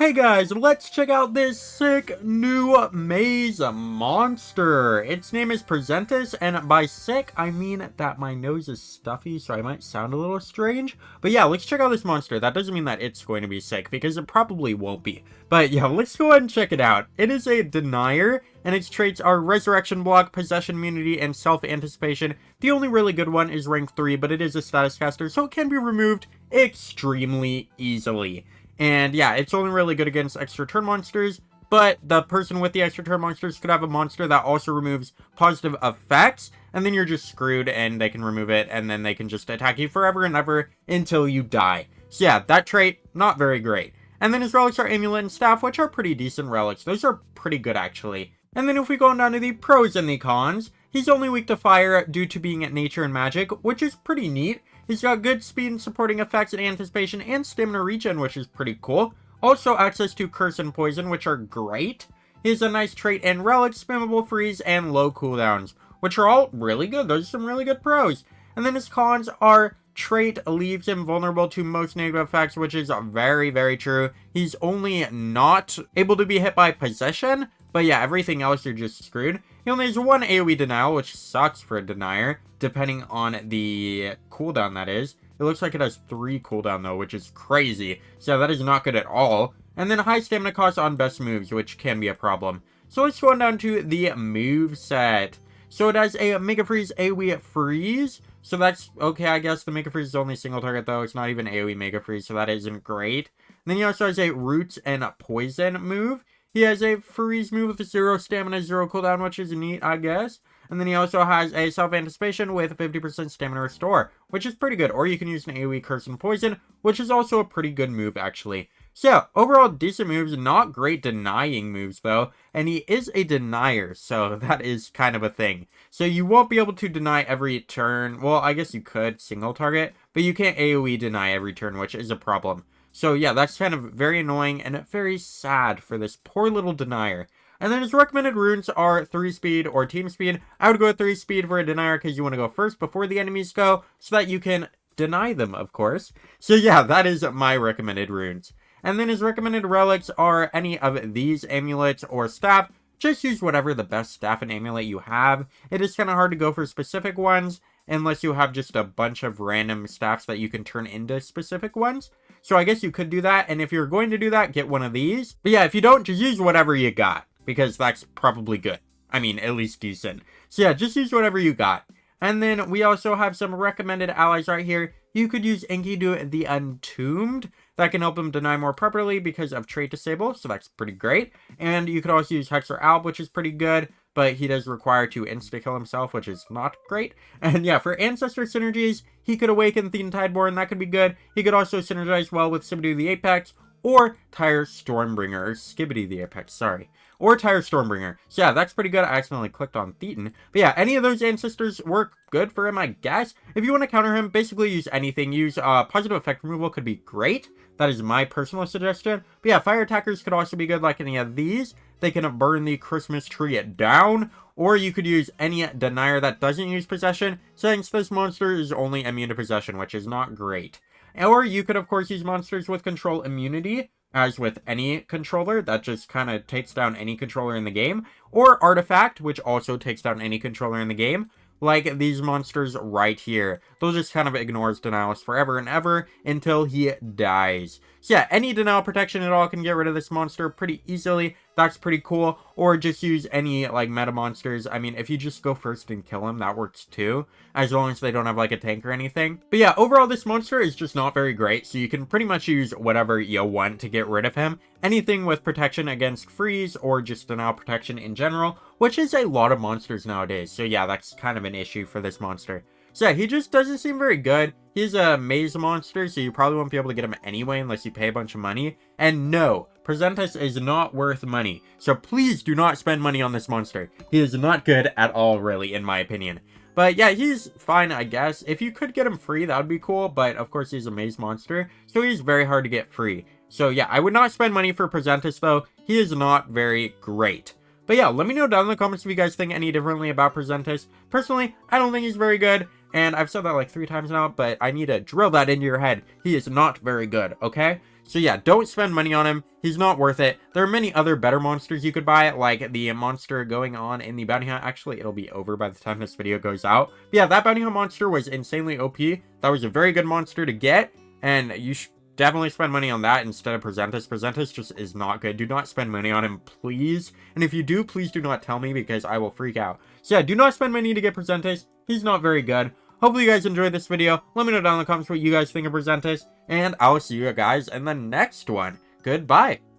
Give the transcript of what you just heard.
Hey guys, let's check out this sick new maze monster. Its name is Presentus, and by sick, I mean that my nose is stuffy, so I might sound a little strange. But yeah, let's check out this monster. That doesn't mean that it's going to be sick, because it probably won't be. But yeah, let's go ahead and check it out. It is a denier, and its traits are Resurrection Block, Possession Immunity, and Self-Anticipation. The only really good one is rank 3, but it is a status caster, so it can be removed extremely easily. And yeah, it's only really good against extra turn monsters, but the person with the extra turn monsters could have a monster that also removes positive effects, and then you're just screwed and they can remove it, and then they can just attack you forever and ever until you die. So yeah, that trait, not very great. And then his relics are Amulet and Staff, which are pretty decent relics. Those are pretty good, actually. And then if we go on down to the pros and the cons, he's only weak to fire due to being at nature and magic, which is pretty neat. He's got good speed and supporting effects and anticipation and stamina regen, which is pretty cool. Also access to curse and poison, which are great. He has a nice trait and relics, spammable freeze, and low cooldowns, which are all really good. Those are some really good pros. And then his cons are trait leaves him vulnerable to most negative effects, which is very, very true. He's only not able to be hit by possession, but yeah, everything else you're just screwed. He only has one AoE denial, which sucks for a denier, depending on the cooldown that is. It looks like it has 3 cooldown though, which is crazy. So that is not good at all. And then high stamina cost on best moves, which can be a problem. So let's go on down to the move set. So it has a Mega Freeze AoE Freeze. So that's okay, I guess. The Mega Freeze is only single target though. It's not even AoE Mega Freeze, so that isn't great. And then he also has a Roots and Poison move. He has a freeze move with 0 stamina, 0 cooldown, which is neat, I guess. And then he also has a self-anticipation with 50% stamina restore, which is pretty good. Or you can use an AoE curse and poison, which is also a pretty good move, actually. So, overall, decent moves, not great denying moves, though. And he is a denier, so that is kind of a thing. So you won't be able to deny every turn. Well, I guess you could single target, but you can't AoE deny every turn, which is a problem. So yeah, that's kind of very annoying and very sad for this poor little denier. And then his recommended runes are 3 speed or team speed. I would go with 3 speed for a denier because you want to go first before the enemies go so that you can deny them, of course. So yeah, that is my recommended runes. And then his recommended relics are any of these amulets or staff. Just use whatever the best staff and amulet you have. It is kind of hard to go for specific ones unless you have just a bunch of random staffs that you can turn into specific ones. So I guess you could do that, and if you're going to do that, get one of these. But yeah, if you don't, just use whatever you got, because that's probably good. I mean, at least decent. So yeah, just use whatever you got. And then we also have some recommended allies right here. You could use Enkidu the Entombed. That can help him deny more properly because of trait disable, so that's pretty great. And you could also use Hexer Alb, which is pretty good, but he does require to insta-kill himself, which is not great. And yeah, for Ancestor synergies, he could awaken Thean Tideborn, that could be good. He could also synergize well with Skibidi the Apex, or Tyre Stormbringer, or Skibidi the Apex, sorry. Or Tyre Stormbringer. So yeah, that's pretty good. I accidentally clicked on Thetan. But yeah, any of those ancestors work good for him, I guess. If you want to counter him, basically use anything. Use positive effect removal could be great. That is my personal suggestion. But yeah, fire attackers could also be good like any of these. They can burn the Christmas tree down. Or you could use any denier that doesn't use possession, since this monster is only immune to possession, which is not great. Or you could, of course, use monsters with control immunity, as with any controller. That just kind of takes down any controller in the game. Or artifact, which also takes down any controller in the game. Like these monsters right here. They'll just kind of ignores denials forever and ever until he dies. So yeah, any denial protection at all can get rid of this monster pretty easily. That's pretty cool. Or just use any like meta monsters. I mean, if you just go first and kill him, that works too. As long as they don't have like a tank or anything. But yeah, overall this monster is just not very great. So you can pretty much use whatever you want to get rid of him. Anything with protection against freeze or just denial protection in general. Which is a lot of monsters nowadays. So yeah, that's kind of an issue for this monster. So yeah, he just doesn't seem very good. He's a maze monster, so you probably won't be able to get him anyway unless you pay a bunch of money. And no, Presentus is not worth money. So please do not spend money on this monster. He is not good at all, really, in my opinion. But yeah, he's fine, I guess. If you could get him free, that would be cool. But of course, he's a maze monster, so he's very hard to get free. So yeah, I would not spend money for Presentus, though. He is not very great. But yeah, let me know down in the comments if you guys think any differently about Presentus. Personally, I don't think he's very good. And I've said that like 3 times now, but I need to drill that into your head. He is not very good, okay? So yeah, don't spend money on him. He's not worth it. There are many other better monsters you could buy, like the monster going on in the bounty hunt. Actually, it'll be over by the time this video goes out. But yeah, that bounty hunt monster was insanely OP. That was a very good monster to get, and you should definitely spend money on that instead of Presentus. Presentus just is not good. Do not spend money on him, please. And if you do, please do not tell me because I will freak out. So yeah, do not spend money to get Presentus. He's not very good. Hopefully you guys enjoyed this video. Let me know down in the comments what you guys think of Presentus. And I will see you guys in the next one. Goodbye.